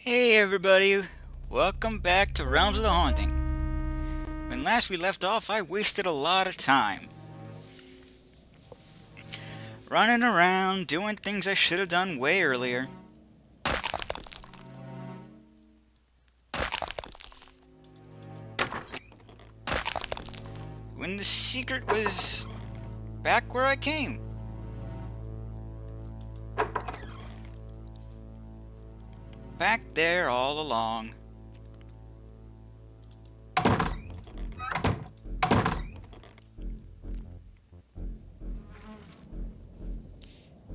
Hey everybody, welcome back to Realms of the Haunting. When last we left off, I wasted a lot of time. Running around, doing things I should have done way earlier. When the secret was back where I came. Back there all along.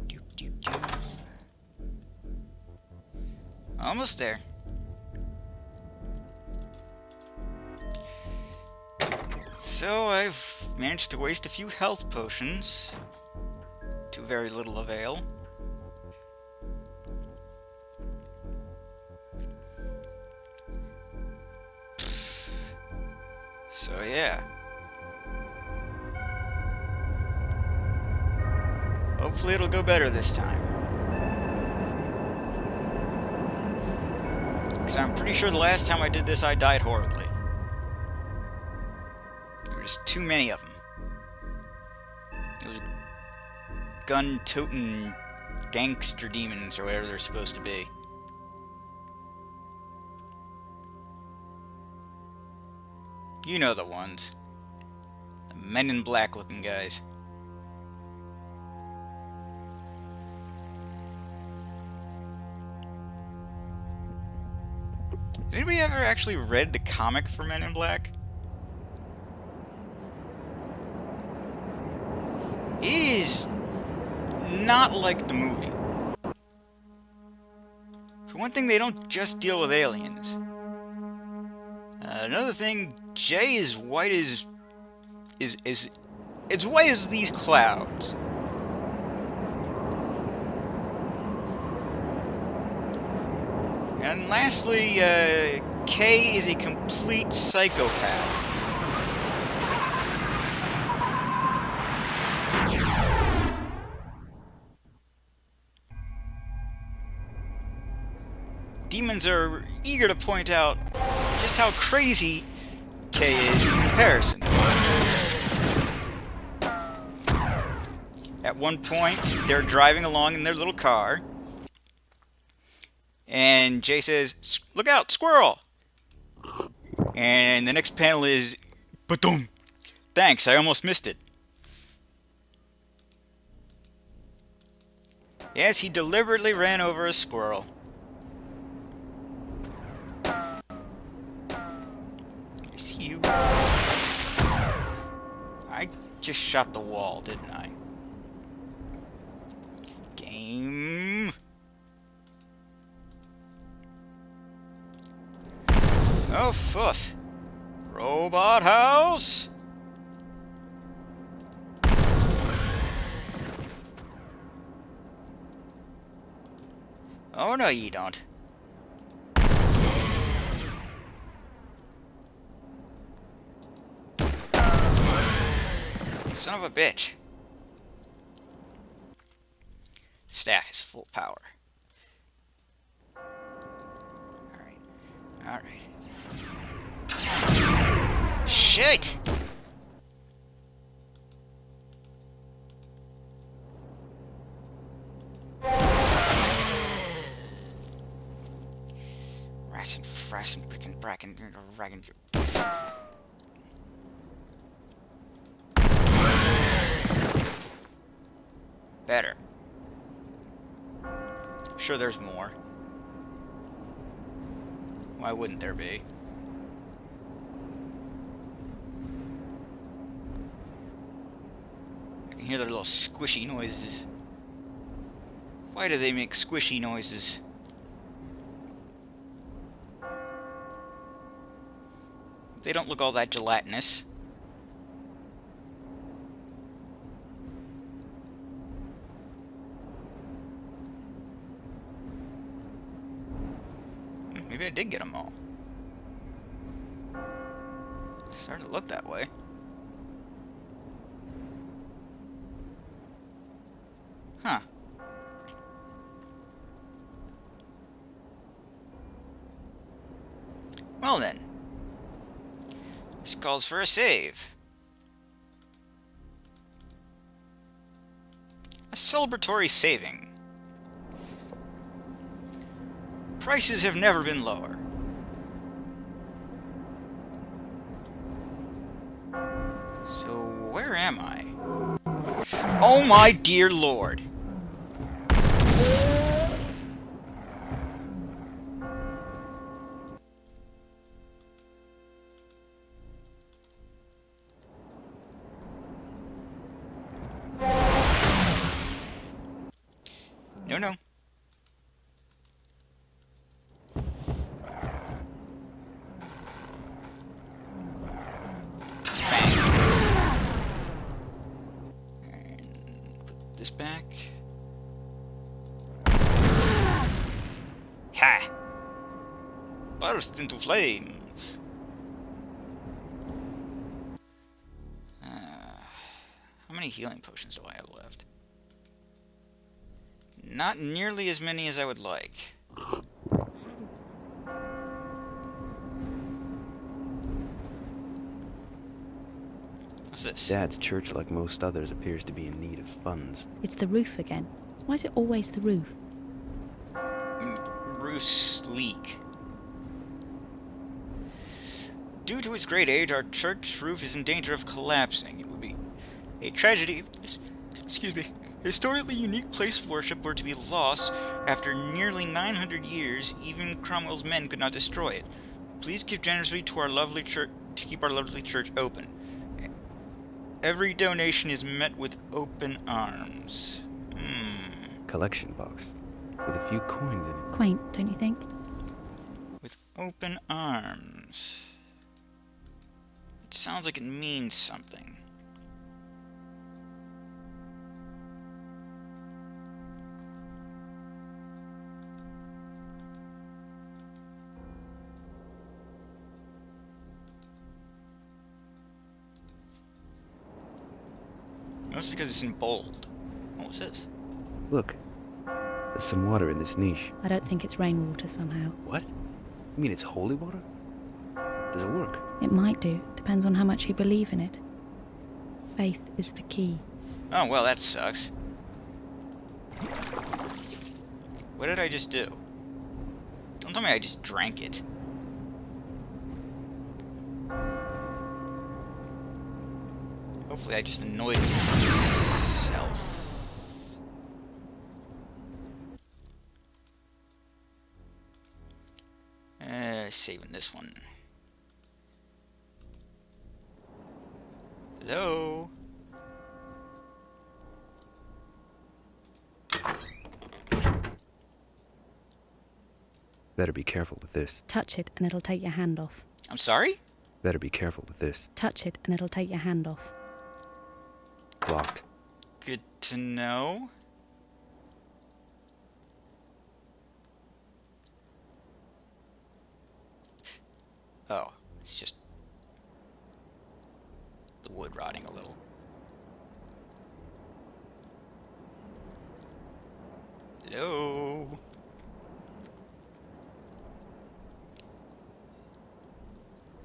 Doop, doop, doop. Almost there. So I've managed to waste a few health potions to very little avail. So yeah. Hopefully it'll go better this time. Because I'm pretty sure the last time I did this I died horribly. There were just too many of them. It was gun-toting gangster demons or whatever they're supposed to be. You know the ones. The Men in Black looking guys. Has anybody ever actually read the comic for Men in Black? It is not like the movie. For one thing, they don't just deal with aliens. Another thing, Jay is white as it's white as these clouds. And lastly, Kay is a complete psychopath. Demons are eager to point out just how crazy Kay is in comparison. At one point, they're driving along in their little car, and Jay says, "Look out, squirrel!" And the next panel is, "Ba-dum! Thanks, I almost missed it." Yes, he deliberately ran over a squirrel. I see you. I just shot the wall, didn't I? Game. Oh, foof. Robot house. Oh, no, you don't. Son of a bitch. Staff is full power. Alright. Alright. Shit! Frassen, frickin' bracken, raggin'. Better. I'm sure there's more. Why wouldn't there be? I can hear their little squishy noises. Why do they make squishy noises? They don't look all that gelatinous. Maybe I did get them all. Starting to look that way. Huh. Well then, this calls for a save. A celebratory saving. Prices have never been lower. So, where am I? Oh my dear lord! No, no. This back. Ha! Burst into flames. How many healing potions do I have left? Not nearly as many as I would like. What's this? Dad's church, like most others, appears to be in need of funds. It's the roof again. Why is it always the roof? Roofs leak. Due to its great age, our church roof is in danger of collapsing. It would be a tragedy if this, historically unique place of worship were to be lost after nearly 900 years. Even Cromwell's men could not destroy it. Please give generously to our lovely church to keep our lovely church open. Every donation is met with open arms. Collection box with a few coins in it. Quaint, don't you think? With open arms. It sounds like it means something. Mostly because it's in bold. What was this? Look, there's some water in this niche. I don't think it's rainwater somehow. What? You mean it's holy water? Does it work? It might do. Depends on how much you believe in it. Faith is the key. Oh, well, that sucks. What did I just do? Don't tell me I just drank it. Hopefully I just annoyed myself. Saving this one. Hello? Better be careful with this. Touch it and it'll take your hand off. I'm sorry? Better be careful with this. Touch it and it'll take your hand off. Locked. Good to know. Oh, it's just the wood rotting a little. Hello?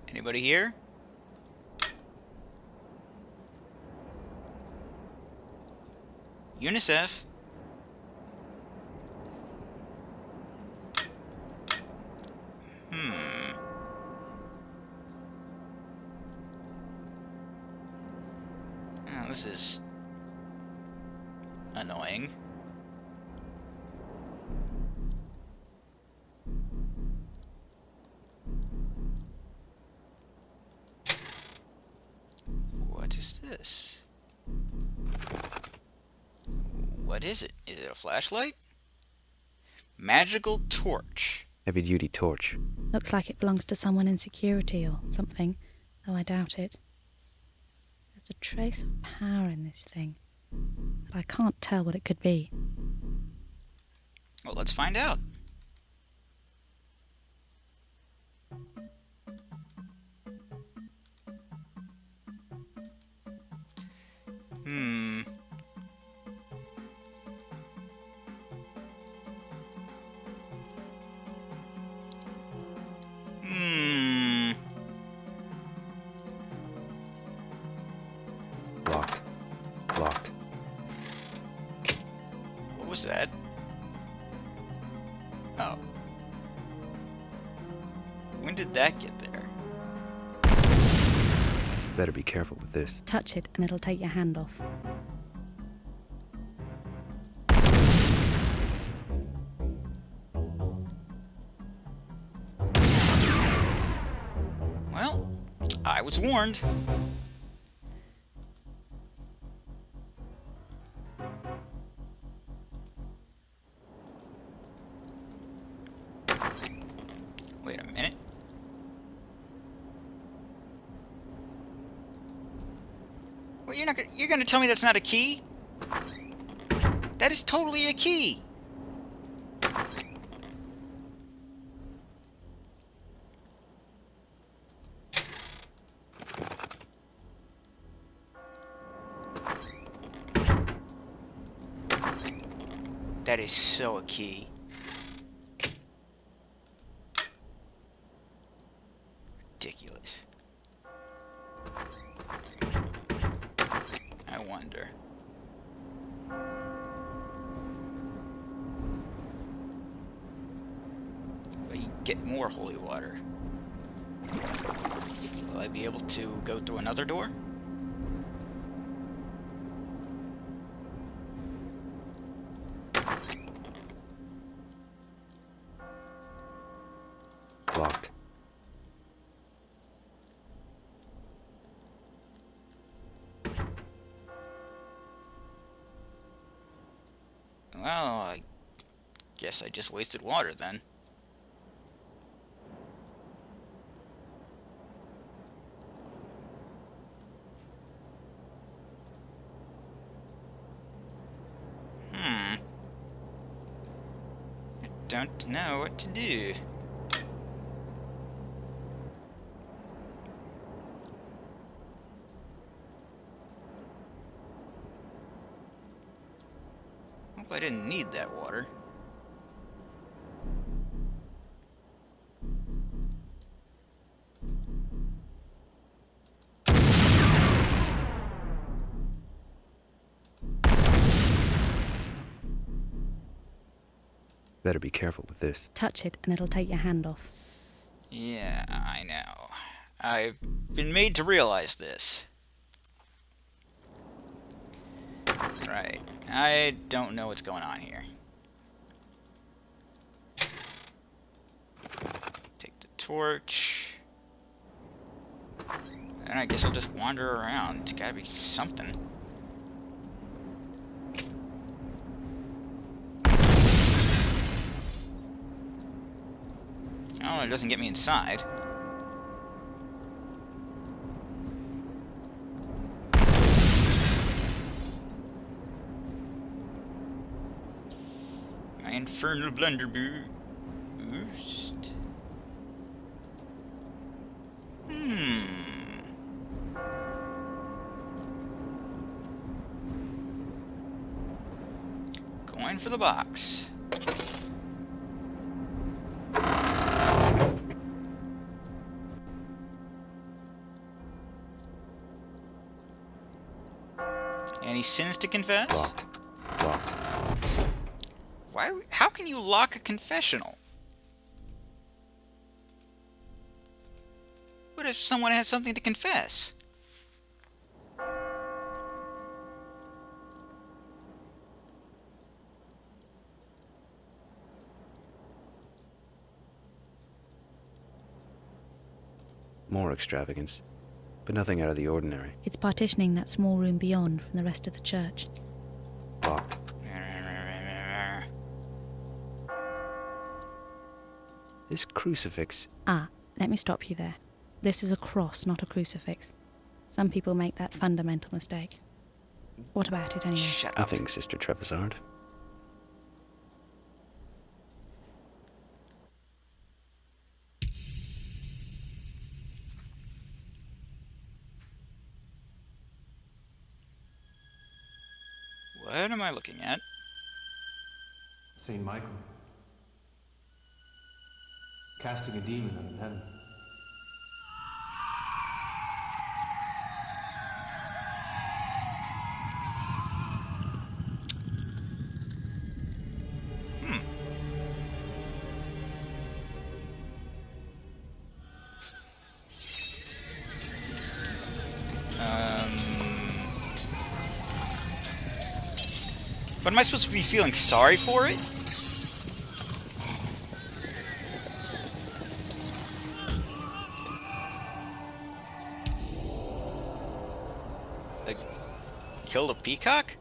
Anybody here? UNICEF? Oh, this is annoying. What is this? What is it? Is it a flashlight? Magical torch. Heavy-duty torch. Looks like it belongs to someone in security or something, though I doubt it. There's a trace of power in this thing, but I can't tell what it could be. Well, let's find out. was that? Oh. When did that get there? Better be careful with this. Touch it and it'll take your hand off. Well, I was warned. Wait a minute. Well, you're gonna tell me that's not a key? That is totally a key. That is so a key. Ridiculous. I wonder. If I get more holy water, will I be able to go through another door? Locked. Well, I guess I just wasted water then. I don't know what to do. Hope I didn't need that water. Better be careful with this. Touch it and it'll take your hand off. Yeah, I know. I've been made to realize this. Right. I don't know what's going on here. Take the torch. And I guess I'll just wander around. It's gotta be something. Oh, it doesn't get me inside. My infernal blunderbuss. Boost. Going for the box. Any sins to confess? Locked. Locked. Why? How can you lock a confessional? What if someone has something to confess? More extravagance. But nothing out of the ordinary. It's partitioning that small room beyond from the rest of the church. Locked. This crucifix. Ah, let me stop you there. This is a cross, not a crucifix. Some people make that fundamental mistake. What about it anyway? Shut up. Nothing, Sister Trevisard. What am I looking at? Saint Michael. Casting a demon out of heaven. But am I supposed to be feeling sorry for it? Like, killed a peacock?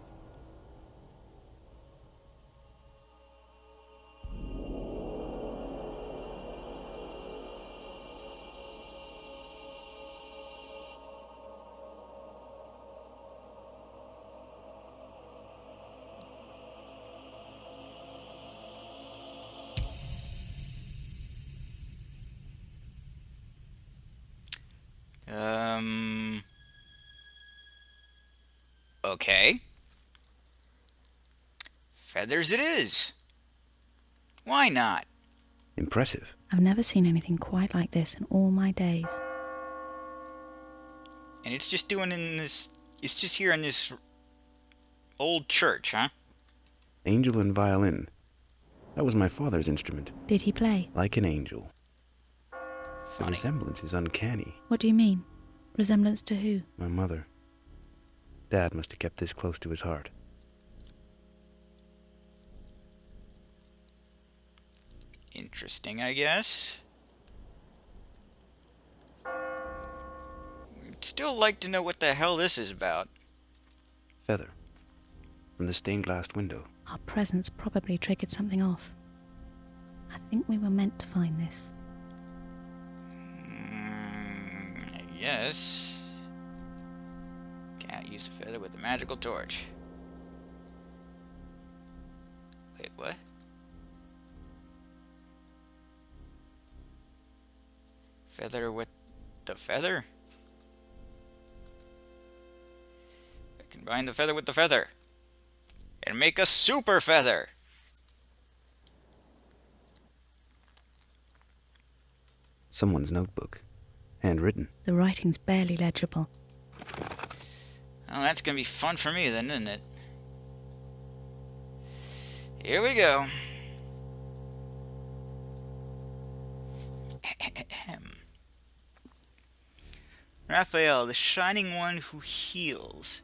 Okay. Feathers it is. Why not? Impressive. I've never seen anything quite like this in all my days. And it's just doing in this... It's just here in this old church, huh? Angel and violin. That was my father's instrument. Did he play? Like an angel. The Funny. resemblance is uncanny. What do you mean? Resemblance to who? My mother. Dad must have kept this close to his heart. Interesting, I guess. We'd still like to know what the hell this is about. Feather. From the stained glass window. Our presence probably triggered something off. I think we were meant to find this. I guess. Can't use the feather with the magical torch. Wait, what? Feather with the feather? I combine the feather with the feather and make a super feather. Someone's notebook. Handwritten. The writing's barely legible. Well, that's gonna be fun for me then, isn't it? Here we go. Raphael, the Shining One who heals.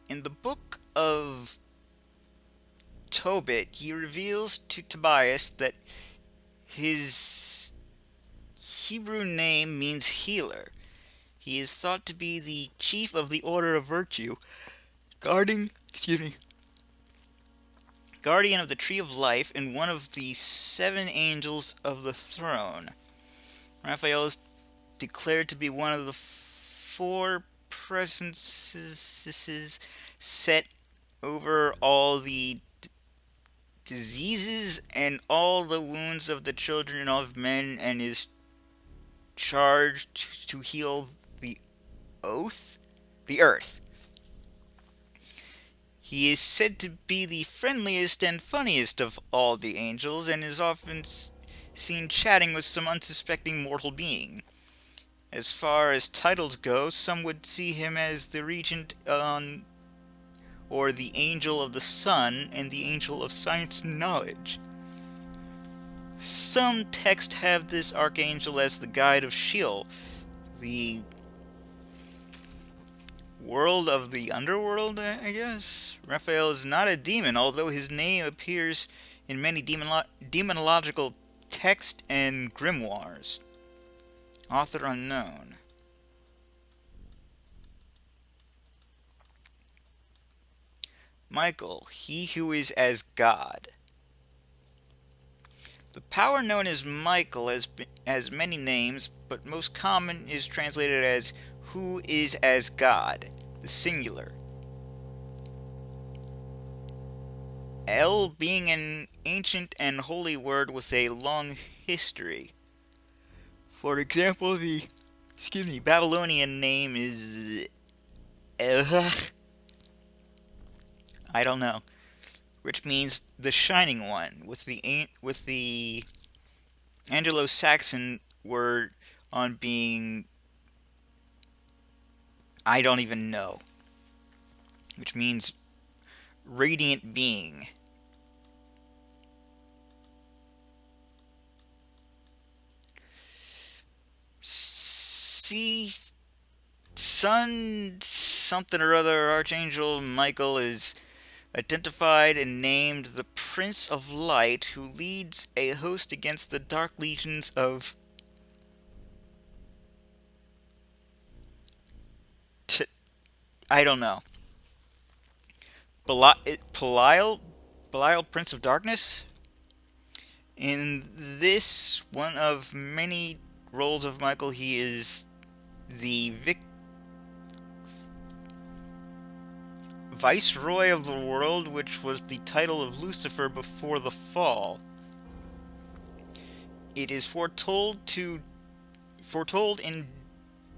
In the book of Tobit, he reveals to Tobias that his Hebrew name means healer. He is thought to be the chief of the Order of Virtue, guardian of the Tree of Life, and one of the 7 angels of the throne. Raphael is declared to be one of the 4 presences set over all the diseases and all the wounds of the children of men, and is charged to heal the earth. He is said to be the friendliest and funniest of all the angels, and is often seen chatting with some unsuspecting mortal being. As far as titles go, some would see him as the Regent or the Angel of the Sun, and the Angel of Science and Knowledge. Some texts have this archangel as the guide of Sheol, the world of the underworld, I guess. Raphael is not a demon, although his name appears in many demonological texts and grimoires. Author unknown. Michael, he who is as God. The power known as Michael has many names, but most common is translated as who is as God, the singular. El being an ancient and holy word with a long history. For example, the Babylonian name is I don't know, which means the Shining One, with the Anglo-Saxon word on being I don't even know, which means radiant being. See, Sun something or other Archangel Michael is identified and named the Prince of Light, who leads a host against the dark legions of I don't know. Belial, Prince of Darkness? In this one of many roles of Michael, he is the Viceroy of the World, which was the title of Lucifer before the fall. It is foretold in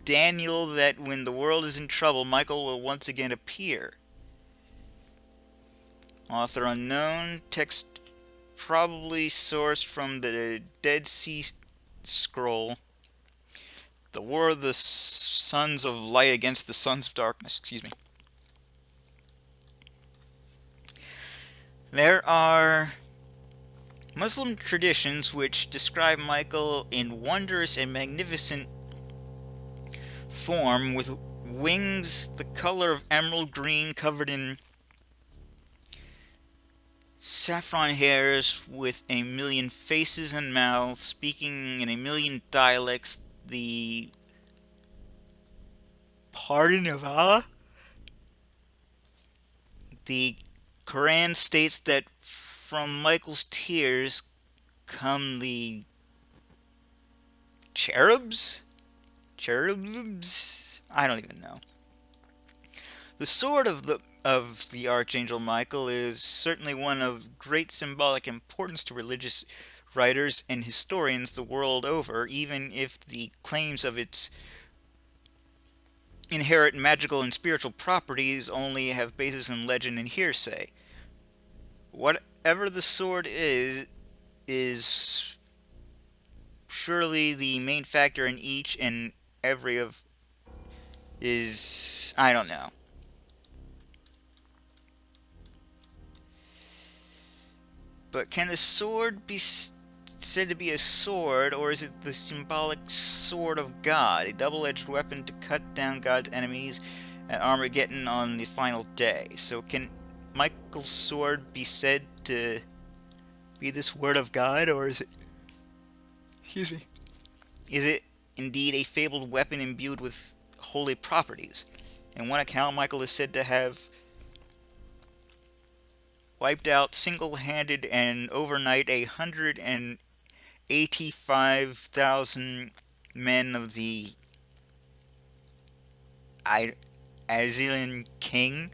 Daniel that when the world is in trouble, Michael will once again appear. Author unknown, text probably sourced from the Dead Sea Scroll. The War of the Sons of Light against the Sons of Darkness. Excuse me. There are Muslim traditions which describe Michael in wondrous and magnificent form, with wings the color of emerald green, covered in saffron hairs, with a million faces and mouths, speaking in a million dialects, the pardon of Allah. The Quran states that from Michael's tears come the cherubs? Cherubs? I don't even know. The sword of the Archangel Michael is certainly one of great symbolic importance to religious writers and historians the world over, even if the claims of its inherent magical and spiritual properties only have basis in legend and hearsay. Whatever the sword is surely the main factor in each and every of is, I don't know. But can the sword be said to be a sword, or is it the symbolic sword of God, a double-edged weapon to cut down God's enemies at Armageddon on the final day? So can Michael's sword be said to be this word of God, or is it, excuse me, is it indeed a fabled weapon imbued with holy properties? In one account, Michael is said to have wiped out single-handed and overnight 185,000 men of the Assyrian king.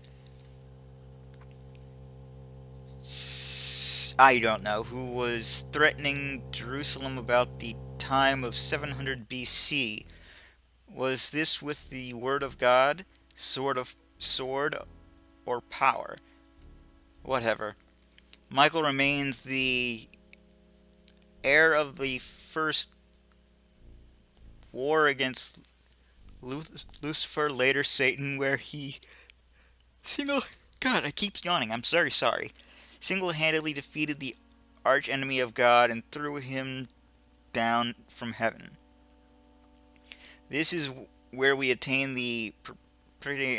I don't know, who was threatening Jerusalem about the time of 700 BC. Was this with the word of God, sword, or power? Whatever. Michael remains the heir of the first war against Lucifer, later Satan, where he God, I keep yawning. I'm sorry. Single-handedly defeated the arch-enemy of God and threw him down from heaven. This is where we attain the pretty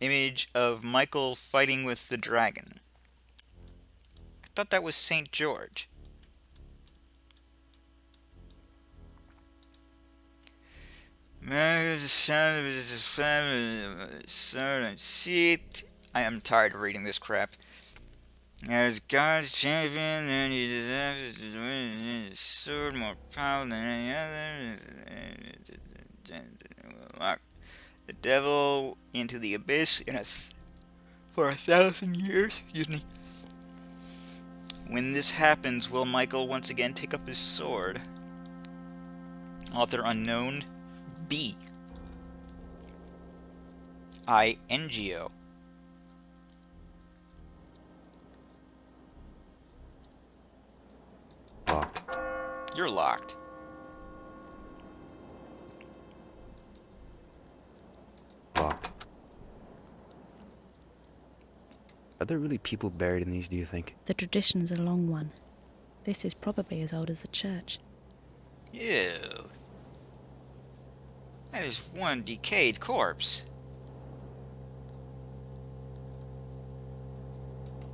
image of Michael fighting with the dragon. I thought that was St. George. I am tired of reading this crap. As God's champion, and he deserves to win his sword more powerful than any other. Lock the devil into the abyss for 1,000 years. Excuse me. When this happens, will Michael once again take up his sword? Author unknown. B. INGO. Locked. You're locked. Locked. Are there really people buried in these, do you think? The tradition's a long one. This is probably as old as the church. Ew. That is one decayed corpse.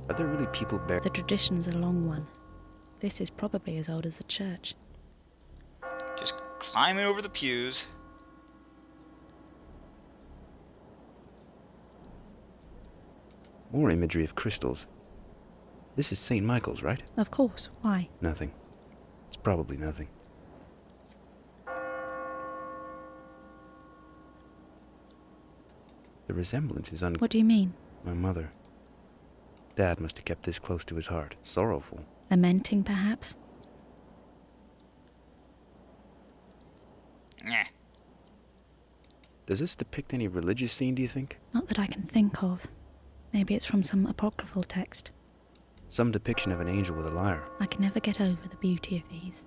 Are there really people buried? The tradition's a long one. This is probably as old as the church. Just climbing over the pews. More imagery of crystals. This is St. Michael's, right? Of course. Why? Nothing. It's probably nothing. The resemblance is What do you mean? My mother. Dad must have kept this close to his heart. Sorrowful. Lamenting, perhaps? Nah. Does this depict any religious scene, do you think? Not that I can think of. Maybe it's from some apocryphal text. Some depiction of an angel with a lyre. I can never get over the beauty of these.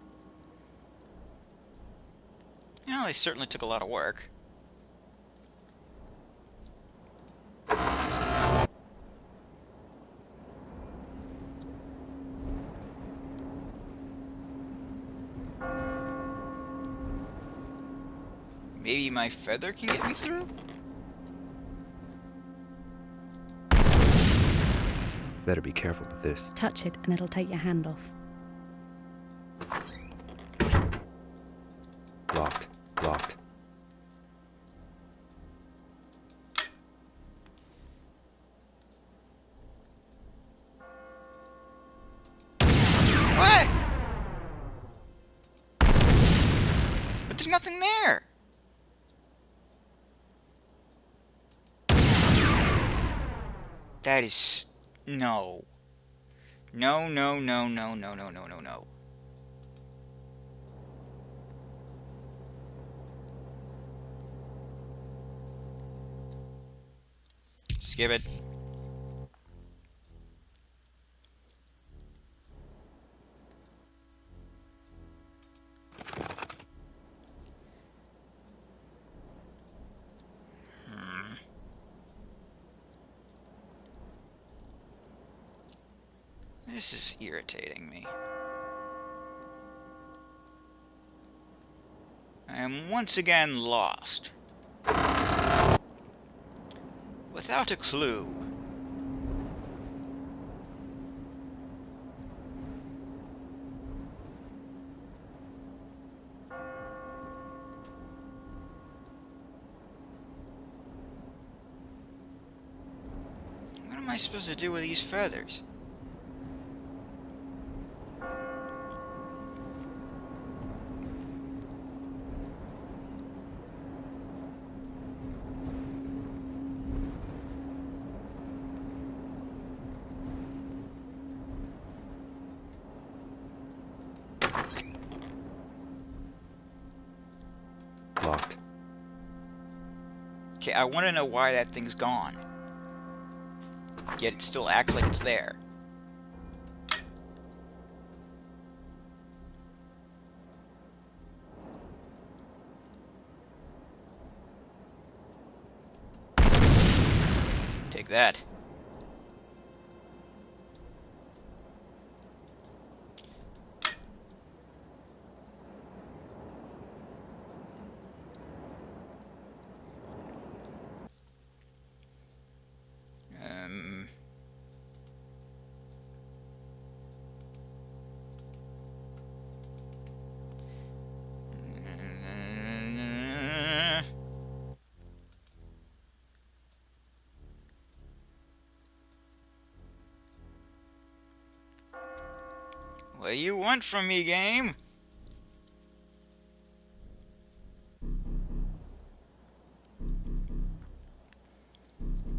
Well, they certainly took a lot of work. Maybe my feather can get me through? Better be careful with this. Touch it and it'll take your hand off. Locked. Locked. What? But there's nothing there. That is... No. No, no, no, no, no, no, no, no, no. Skip it. This is irritating me. I am once again lost. Without a clue. What am I supposed to do with these feathers? Locked. Okay, I want to know why that thing's gone. Yet it still acts like it's there. Take that. What do you want from me, game?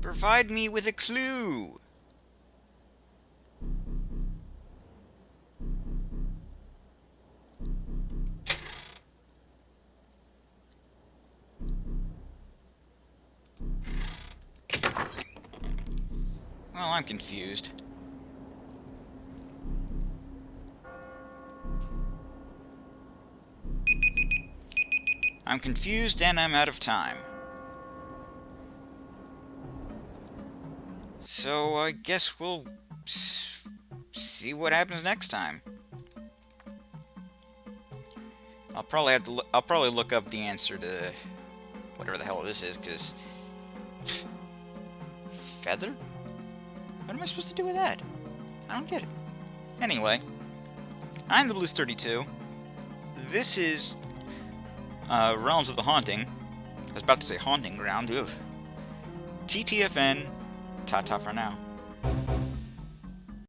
Provide me with a clue. Well, I'm confused. I'm confused and I'm out of time. So I guess we'll see what happens next time. I'll probably look up the answer to whatever the hell this is, because feather? What am I supposed to do with that? I don't get it. Anyway, I'm the Blues 32. This is Realms of the Haunting. I was about to say Haunting Ground. Ugh. TTFN. Ta-ta for now.